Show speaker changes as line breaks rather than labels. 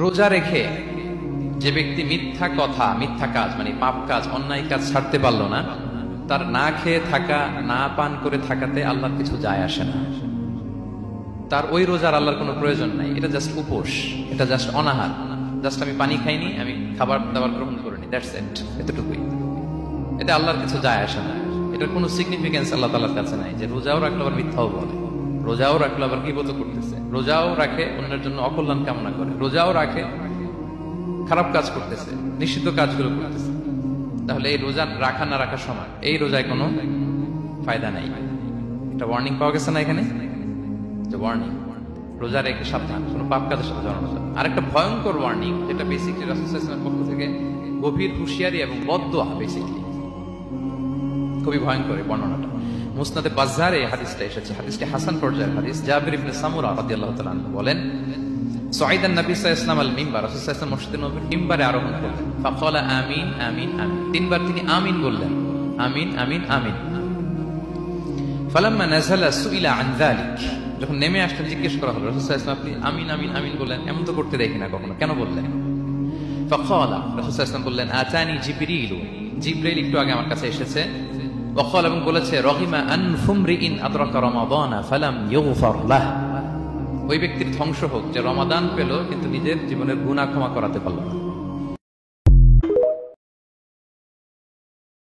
রোজা রেখে যে ব্যক্তি মিথ্যা কথা, মিথ্যা কাজ মানে পাপ কাজ, অন্যায় কাজ ছাড়তে পারলো না, তার না খেয়ে থাকা, না পান করে থাকাতে আল্লাহর কিছু যায় আসে না। তার ওই রোজার আল্লাহর কোনো প্রয়োজন নাই। এটা জাস্ট উপোস, এটা জাস্ট অনাহার, জাস্ট আমি পানি খাইনি, আমি খাবার দাবার গ্রহণ করিনি, দ্যাটস ইট, এতটুকুই। এতে আল্লাহর কিছু যায় আসে না। এটার কোনো সিগনিফিকেন্স আল্লাহ তাআলার কাছে নাই যে রোজাও রাখলো আবার মিথ্যাও বলে, রোজাও রাখলো আবার গীবত করতেছে, রোজাও রাখে অন্যের জন্য অকল্যাণ কামনা করে, রোজাও রাখে খারাপ কাজ করতেছে, নিষিদ্ধ কাজগুলো করতেছে। তাহলে এই রোজা রাখা না রাখার সময় এই রোজায় কোনো ফায়দা নাই। এটা ওয়ার্নিং পাওয়া গেছে না এখানে, যে ওয়ার্নিং, রোজা রেখে সাবধান, কোনো পাপ কাজের সাথে জড়ানো যাবে। আরেকটা ভয়ঙ্কর ওয়ার্নিং, যেটা বেসিক্যালি রাসূল সাল্লাল্লাহু আলাইহি ওয়াসাল্লামের পক্ষ থেকে গভীর হুঁশিয়ারি এবং বদদোয়া, বেসিক্যালি খুবই ভয়ঙ্কর এই বর্ণনাটা। মুসনাদে বাজ্জারে হাদিসটা এসেছে, হাদিসটি হাসান পর্যায়ের হাদিস। জাবির ইবনে সামুরা রাদিয়াল্লাহু তাআলা আনহু বলেন, সাইদান নবী সাল্লাল্লাহু আলাইহি ওয়াসাল্লাম আল মিম্বার, রাসূল সাল্লাল্লাহু আলাইহি ওয়াসাল্লাম মসজিদে নববীর মিম্বারে আরোহণ করলেন। ফাকালা আমিন আমিন আমিন, তিনবার তিনি আমিন বললেন, আমিন আমিন আমিন। ফালাম্মা নাযালা সুইলা আন যালিক, যখন নেমে আসলেন জিজ্ঞেস করা হলো, রাসূল সাল্লাল্লাহু আলাইহি ওয়াসাল্লাম আপনি আমিন আমিন আমিন বললেন, এমন তো করতে দেখি না কখনো, কেন বললেন? ফাকালা, রাসূল সাল্লাল্লাহু আলাইহি ওয়াসাল্লাম বললেন, আতানি জিবরিল, জিবরাইল একটু আগে আমার কাছে এসেছে। ওয়াকাল, এবং বলেছে, রহিমা আনফুমরিইন আদরাকা রমাদানা ফালাম ইউগফার লাহ, ওই ব্যক্তির ধ্বংস হোক যে রমাদান পেল কিন্তু নিজের জীবনের গুনাহ ক্ষমা করাতে পারল না।